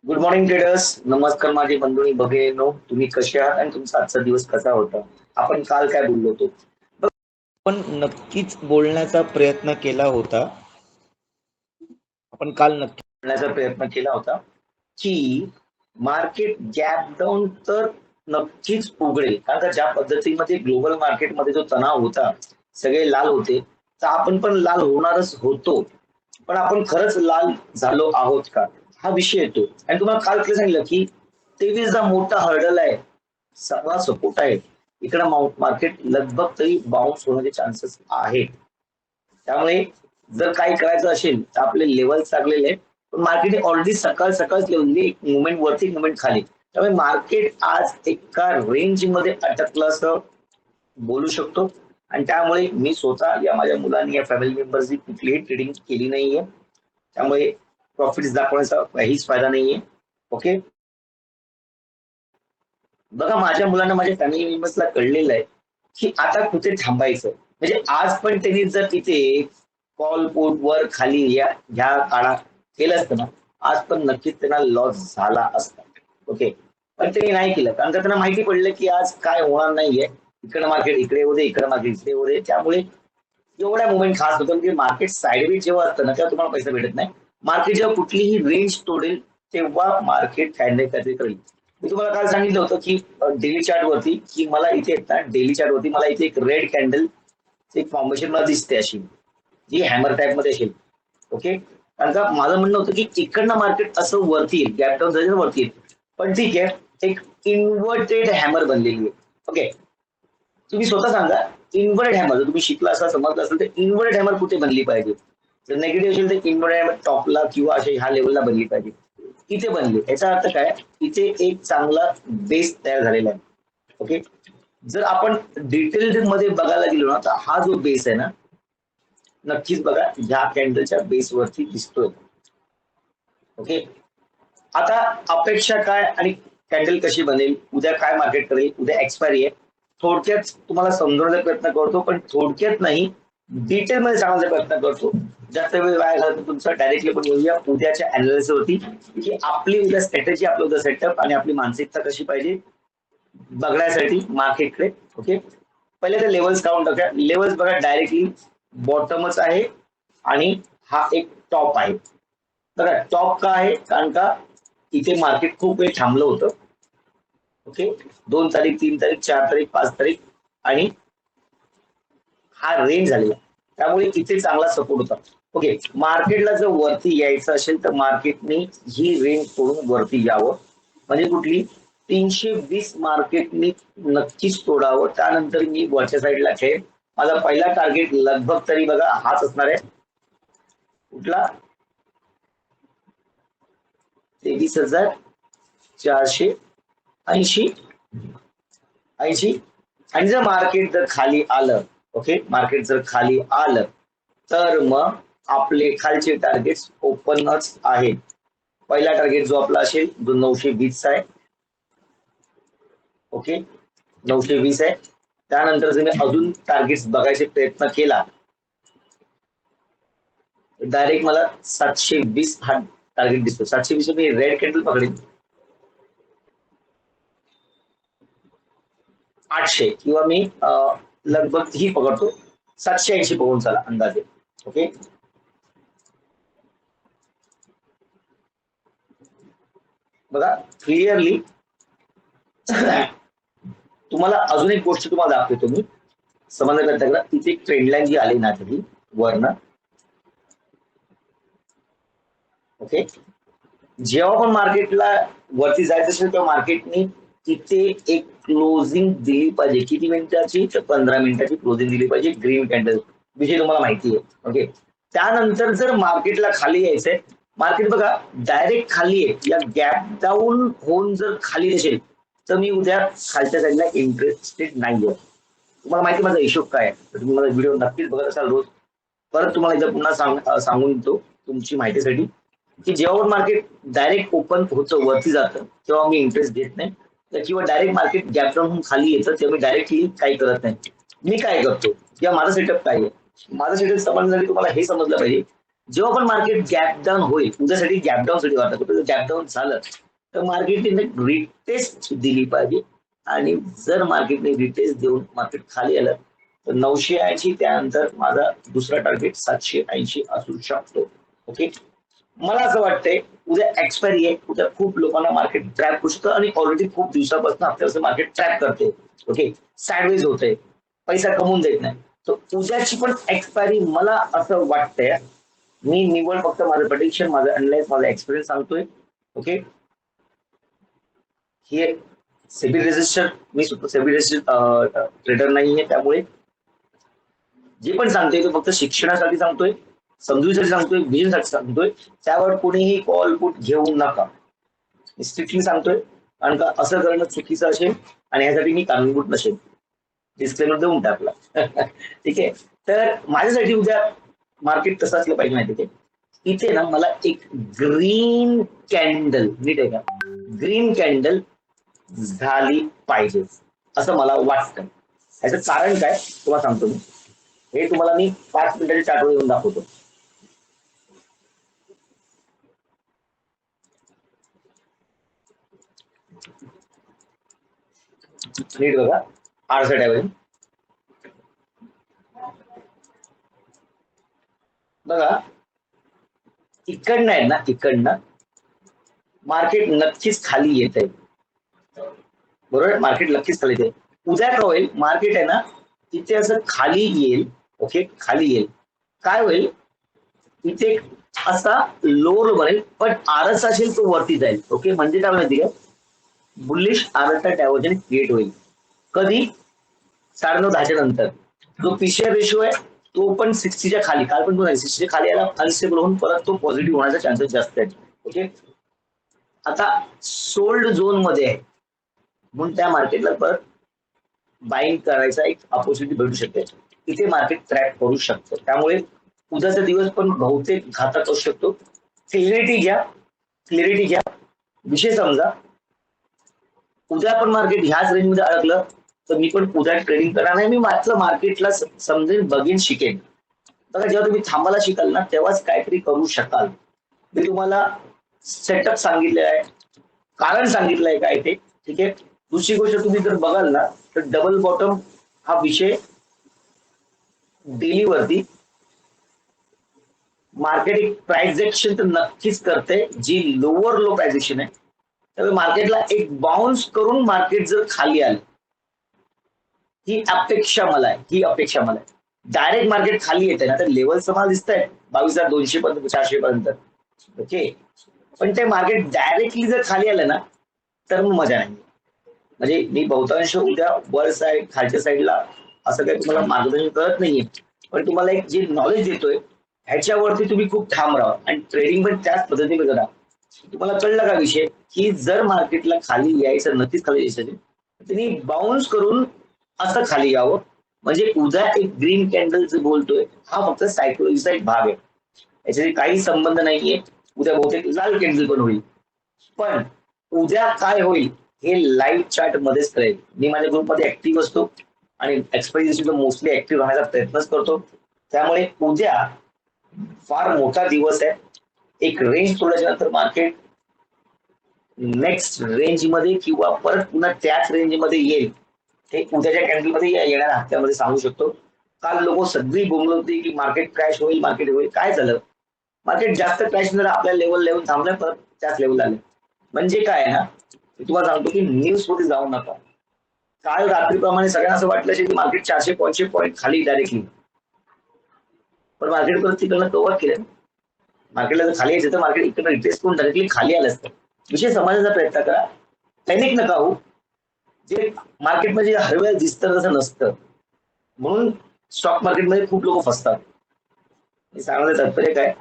Good morning traders. नमस्कार माझे बंधू भगिनींनो, तुम्ही कसे आहात आणि तुमचा आजचा दिवस कसा होता? आपण काल काय बोललो होतो? आपण नक्कीच बोलण्याचा प्रयत्न केला होता. आपण काल नक्की बोलण्याचा प्रयत्न केला होता की मार्केट गॅप डाऊन तर नक्कीच उघडेल, कारण का ज्या पद्धतीमध्ये ग्लोबल मार्केटमध्ये जो तणाव होता, सगळे लाल होते, तर आपण पण लाल होणारच होतो. पण आपण खरंच लाल झालो आहोत का? हा विषय येतो. आणि तुम्हाला काल ते सांगितलं की 23 हा मोठा हर्डल आहे, सगळा सपोर्ट आहे. इकडं मार्केट लगभग तरी बाउन्स होण्याचे चान्सेस आहेत. त्यामुळे जर काही करायचं असेल तर आपले लेवल चांगलेले आहेत. पण मार्केट ऑलरेडी सकाळ सकाळच एक मुवमेंट वरती मुवमेंट खाली. त्यामुळे मार्केट आज एका रेंज मध्ये अटकलं असं बोलू शकतो. आणि त्यामुळे मी स्वतः या माझ्या मुलांनी या फॅमिली मेंबर्सनी कुठलीही ट्रेडिंग केली नाहीये. त्यामुळे प्रॉफिट्स दाखवण्याचा काहीच फायदा नाहीये. ओके. बघा, माझ्या मुलांना, माझ्या फॅमिली मेंबर्सला कळलेलं आहे की आता कुठे थांबायचं. म्हणजे आज पण त्यांनी जर तिथे कॉल पुट वर खाली या ह्या काळात केलं असतं ना, आज पण नक्कीच त्यांना लॉस झाला असता. ओके. पण त्यांनी नाही केलं, कारण का त्यांना माहिती पडलं की आज काय होणार नाहीये. इकडं मार्केट इकडे येऊ दे, इकडं मार्केट इकडे येऊ दे. त्यामुळे एवढ्या मुवमेंट खास होतं, म्हणजे मार्केट साईडवेज जेव्हा असतं ना, तेव्हा तुम्हाला पैसा भेटत नाही. मार्केट जेव्हा कुठलीही रेंज तोडेल तेव्हा मार्केट काहीतरी काहीतरी करेल. मी तुम्हाला काल सांगितलं होतं की डेली चार्ट वरती, की मला इथे येत ना, डेली चार्ट वरती मला इथे एक रेड कॅन्डल एक फॉर्मेशन मला दिसते अशी, जी हॅमर टाईप मध्ये असेल. ओके. कारण का माझं म्हणणं होतं की इकडनं मार्केट असं वरती येईल, गॅप डाऊन झालं वरती येईल. पण ठीक आहे, एक इन्व्हर्टेड हॅमर बनलेली आहे. ओके. तुम्ही स्वतः सांगा, इन्व्हर्टेड हॅमर जर तुम्ही शिकला असा समजलं असेल तर इन्व्हर्टेड हॅमर कुठे बनली पाहिजे? जर निगेटिव्ह असेल तर इन्व्हर्टेड हॅमर टॉपला किंवा अशा ह्या लेवलला बनली पाहिजे. इथे बनली, याचा अर्थ काय? इथे एक चांगला बेस तयार झालेला आहे. ओके. जर आपण डिटेल मध्ये बघायला गेलो ना, तर हा जो बेस आहे ना, नक्कीच बघा ह्या कॅन्डलच्या बेसवरती दिसतोय. ओके. आता अपेक्षा काय आणि कॅन्डल कशी बनेल, उद्या काय मार्केट करेल, उद्या एक्सपायरी आहे. थोडक्यात तुम्हाला समजवण्याचा प्रयत्न करतो, पण थोडक्यात नाही, डिटेल मध्ये सांगण्याचा प्रयत्न करतो. जास्त वेळ वाया झाला तर तुमचा डायरेक्टली पण येऊया उद्याच्या अनालिसिस वरती, की आपली उद्या स्ट्रॅटेजी, आपलं उद्या सेटअप आणि आपली मानसिकता कशी पाहिजे बघण्यासाठी मार्केटकडे. ओके. पहिले तर लेवल्स काढून टाका. लेवल्स बघा, डायरेक्टली बॉटमच आहे आणि हा एक टॉप आहे. बघा, टॉप का आहे? कारण का इथे मार्केट खूप वेळ थांबलं होतं. ओके. 2 तारीख, 3 तारीख, 4 तारीख, 5 तारीख आणि हा रेंज झालेला, त्यामुळे इथे चांगला सपोर्ट होता. ओके. मार्केटला जर वरती यायचं असेल तर मार्केटने ही रेंज सोडून वरती यावं. म्हणजे कुठली? 320 मार्केटने नक्कीच तोडावं. त्यानंतर मी वरच्या साईडला खेळ. माझा पहिला टार्गेट लगभग तरी बघा हाच असणार आहे. कुठला? 23,480. 80. आणि जर मार्केट जर खाली आलं, ओके, मार्केट जर खाली आलं तर मग आपले खालचे टार्गेट ओपनच आहेत. पहिला टार्गेट जो आपला असेल जो 920 आहे. ओके. 920 आहे. त्यानंतर जर मी अजून टार्गेट बघायचे प्रयत्न केला, डायरेक्ट मला 720 हा टार्गेट दिसतो. 720 मी रेड कॅन्डल पकडेल. 800 किंवा मी लगभग ही पकडतो, 780 पकडून चला अंदाजे. ओके. बघा क्लिअरली तुम्हाला अजून एक गोष्ट तुम्हाला दाखवतो मी समजण्याकरता. तिथे एक ट्रेंड लाईन जी आली ना कधी वरनं. ओके. जेव्हा पण मार्केटला वरती जायचं असेल तेव्हा मार्केटनी तिथे एक क्लोजिंग दिली पाहिजे. किती मिनिटाची? तर 15 मिनिटाची क्लोजिंग दिली पाहिजे ग्रीन कॅन्डल विषयी तुम्हाला माहिती आहे. ओके. त्यानंतर जर मार्केटला खाली यायचंय, मार्केट बघा डायरेक्ट खाली आहे, या गॅप डाऊन होऊन जर खाली असेल तर मी उद्या खालच्या साईडला इंटरेस्टेड नाहीये. तुम्हाला माहिती माझा हिशोब काय आहे, तर तुम्ही माझा व्हिडिओ नक्कीच बघत असाल रोज. परत तुम्हाला एकदा पुन्हा सांगून देतो तुमची माहितीसाठी, की जेव्हा मार्केट डायरेक्ट ओपन होतं वरती जातं तेव्हा मी इंटरेस्ट घेत नाही. किंवा डायरेक्ट मार्केट गॅप डाऊन होऊन खाली येतं तेव्हा मी डायरेक्टली काही करत नाही. मी काय करतो किंवा माझा सेटअप काय आहे? माझा सेटअप समजण्यासाठी तुम्हाला हे समजलं पाहिजे. जेव्हा पण मार्केट गॅप डाऊन होईल, उद्यासाठी गॅप डाऊन साठी वाटतं, कुठे गॅप डाऊन झालं तर मार्केटने रिटेस्ट दिली पाहिजे. आणि जर मार्केटने रिटेस्ट देऊन मार्केट खाली आलं तर 980, त्यानंतर माझा दुसरा टार्गेट 780 असू शकतो. ओके, मला असं वाटतंय उद्या एक्सपायरी आहे, उद्या खूप लोकांना मार्केट ट्रॅप करू शकतं आणि ऑलरेडी खूप दिवसापासून आपल्याला मार्केट ट्रॅप करते. ओके, साइडवेज होते, पैसा कमवून देत नाही. तर उद्याची पण एक्सपायरी मला असं वाटतंय, मी निवड फक्त माझं प्रेडिक्शन, माझं अनलाइज, माझा एक्सपिरियन्स सांगतोय. ओके, हे सेबी रजिस्टर, मी सेबी रजिस्टर ट्रेडर नाहीये, त्यामुळे जे पण सांगतोय ते फक्त शिक्षणासाठी सांगतोय, समजुतीसाठी सांगतोय, बिझनेससाठी सांगतोय. त्यावर कोणीही कॉल पुट घेऊ नका, स्ट्रिक्टली सांगतोय. कारण का असं करणं चुकीचं असेल आणि यासाठी मी कारणीभूत नसेल, डिस्क्लेमर देऊन टाकला. ठीक आहे, तर माझ्यासाठी उद्या मार्केट कसं असलं पाहिजे माहिती आहे, इथे ना मला एक ग्रीन कॅन्डल, नीट आहे का, ग्रीन कॅन्डल झाली पाहिजे असं मला वाटतं. याचं कारण काय तुम्हाला सांगतो मी, हे तुम्हाला मी 5 मिनिटाच्या चार्टवर येऊन दाखवतो. नीट बघा, आरसेट आहे बघा, इकडनं आहे ना, इकडनं मार्केट नक्कीच खाली येत आहे. बरोबर, मार्केट नक्कीच खाली येते. उद्या काय होईल, मार्केट आहे ना तिथे असं खाली येईल. ओके, खाली येईल, काय होईल, इथे असा लोअर बनेल, पण आरस असेल तो वरती जाईल. ओके, म्हणजे काय माहिती आहे, बुलिश आरसचा डायव्हर्जन क्रिएट होईल. कधी, 9:30-10च्या नंतर. जो पीसीआर रेशो आहे तो पण 60च्या खाली, काल पण तो 60च्या खाली आला, अनस्टेबल होऊन परत तो पॉझिटिव्ह होण्याचा चान्सेस जास्त आहेत. ओके, आता सोल्ड झोन मध्ये आहे, म्हणून त्या मार्केटला परत बाईंग करायचा एक ऑपॉर्च्युनिटी भेटू शकते. इथे मार्केट ट्रॅक करू शकतं, त्यामुळे उद्याचा दिवस पण बहुतेक घातक असू शकतो. क्लिअरिटी घ्या, क्लिअरिटी घ्या, विषय समजा. उद्या पण मार्केट ह्याच रेंजमध्ये अडकलं तर मी पण उद्या ट्रेडिंग करणार नाही, मी मात्र मार्केटला समजेन, बघेन, शिकेन. बघा, जेव्हा तुम्ही थांबायला शिकाल ना तेव्हाच काहीतरी करू शकाल. मी तुम्हाला सेटअप सांगितलेलं आहे, कारण सांगितलंय काय ते. ठीक आहे, दुसरी गोष्ट तुम्ही जर बघाल ना तर डबल बॉटम हा विषय डेली वरती मार्केट एक प्राइजेक्शन तर नक्कीच करते, जी लोअर लो प्राइजेक्शन आहे. त्यामुळे मार्केटला एक बाउन्स करून मार्केट जर खाली आलं, ही अपेक्षा मला आहे, ही अपेक्षा मला आहे. डायरेक्ट मार्केट खाली येते ना तर लेवल तुम्हाला दिसत आहे 22,200 पर्यंत, 400 पर्यंत. ओके, पण ते मार्केट डायरेक्टली जर खाली आलं ना तर मग मजा नाही. म्हणजे मी बहुतांश उद्या वर साईड, खालच्या साईडला असं काही तुम्हाला मार्गदर्शन करत नाहीये, पण तुम्हाला एक जे नॉलेज देतोय ह्याच्यावरती तुम्ही खूप ठाम राहा आणि ट्रेडिंग पण त्याच पद्धतीने करा. तुम्हाला कळलं का विषय, की जर मार्केटला खाली यायचं, नक्कीच खाली यायचं, त्यांनी बाउन्स करून असं खाली यावं. म्हणजे उद्या एक ग्रीन कॅन्डल जे बोलतोय हा फक्त सायकोलॉजीचा एक भाग आहे, याच्याशी काही संबंध नाहीये. उद्या बहुतेक लाल कॅन्डल पण होईल, पण उद्या काय होईल हे लाईव्ह चार्ट मध्येच कळेल. मी माझ्या ग्रुपमध्ये ऍक्टिव्ह असतो आणि एक्सपायरी मोस्टली ऍक्टिव्ह राहण्याचा प्रयत्नच करतो. त्यामुळे उद्या फार मोठा दिवस आहे. एक रेंज तोडल्याच्या नंतर मार्केट नेक्स्ट रेंज मध्ये किंवा परत पुन्हा त्याच रेंज मध्ये येईल, हे उद्याच्या कॅन्डल मध्ये येणाऱ्या हप्त्यामध्ये सांगू शकतो. काल लोक सगळी बोलत होती की मार्केट क्रॅश होईल, मार्केट होईल, काय झालं, मार्केट जास्त क्रॅश झालं, आपल्या लेवल लेवल थांबलं, परत त्याच लेवल आले. म्हणजे काय ना, मी तुम्हाला सांगतो की न्यूज मध्ये जाऊ नका. काल रात्रीप्रमाणे सगळ्यांना असं वाटलं की मार्केट 400 पॉईंट खाली डायरेक्टली, पण मार्केट परत तिकडनं कव्हर केलं. मार्केटला जर खाली यायचं तर मार्केट इकडे रिटेस्ट करून डायरेक्टली खाली आलं असतं. विषय समजण्याचा प्रयत्न करा, पॅनिक नका हो. जे मार्केटमध्ये हर वेळेला दिसतं तसं नसतं, म्हणून स्टॉक मार्केटमध्ये खूप लोक फसतात. हे सांगण्याचं तात्पर्य काय,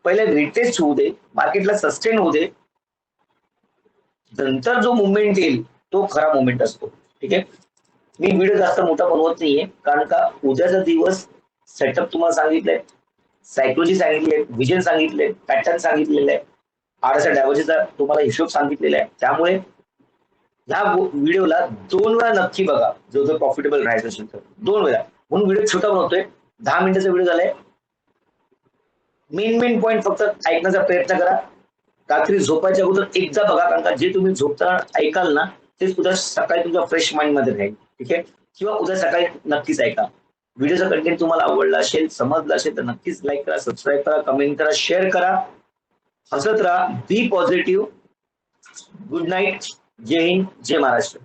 पहिले रिटेस्ट होऊ दे, मार्केटला सस्टेन होऊ दे, नंतर जो मुवमेंट येईल तो खरा मुवमेंट असतो. ठीक आहे, मी व्हिडिओ जास्त मोठा बनवत नाहीये, कारण का उद्याचा दिवस सेटअप तुम्हाला सांगितलंय, सायकोलॉजी सांगितली आहे, विजन सांगितले, पॅटर्न सांगितलेलं आहे, आरसा डायव्हर्जनचा तुम्हाला हिशोब सांगितलेला आहे. त्यामुळे ह्या व्हिडिओला 2 वेळा नक्की बघा, जो जो प्रॉफिटेबल राहायचं असेल तर 2 वेळा. म्हणून व्हिडिओ छोटा बनवतोय, 10 मिनिटाचा व्हिडिओ झालाय, मेन पॉईंट फक्त ऐकण्याचा प्रयत्न करा. रात्री झोपायच्या अगोदर एकदा बघा, कारण का जे तुम्ही झोपताना ऐकाल ना तेच उद्या सकाळी तुमच्या फ्रेश माइंड मध्ये राहील. ठीक आहे, किंवा उद्या सकाळी नक्कीच ऐका. व्हिडिओचा कंटेंट तुम्हाला आवडला असेल, समजला असेल तर नक्कीच लाईक करा, सबस्क्राईब करा, कमेंट करा, शेअर करा. हसत राहा, बी पॉझिटिव्ह. Good night. जय हिंद, जय महाराष्ट्र.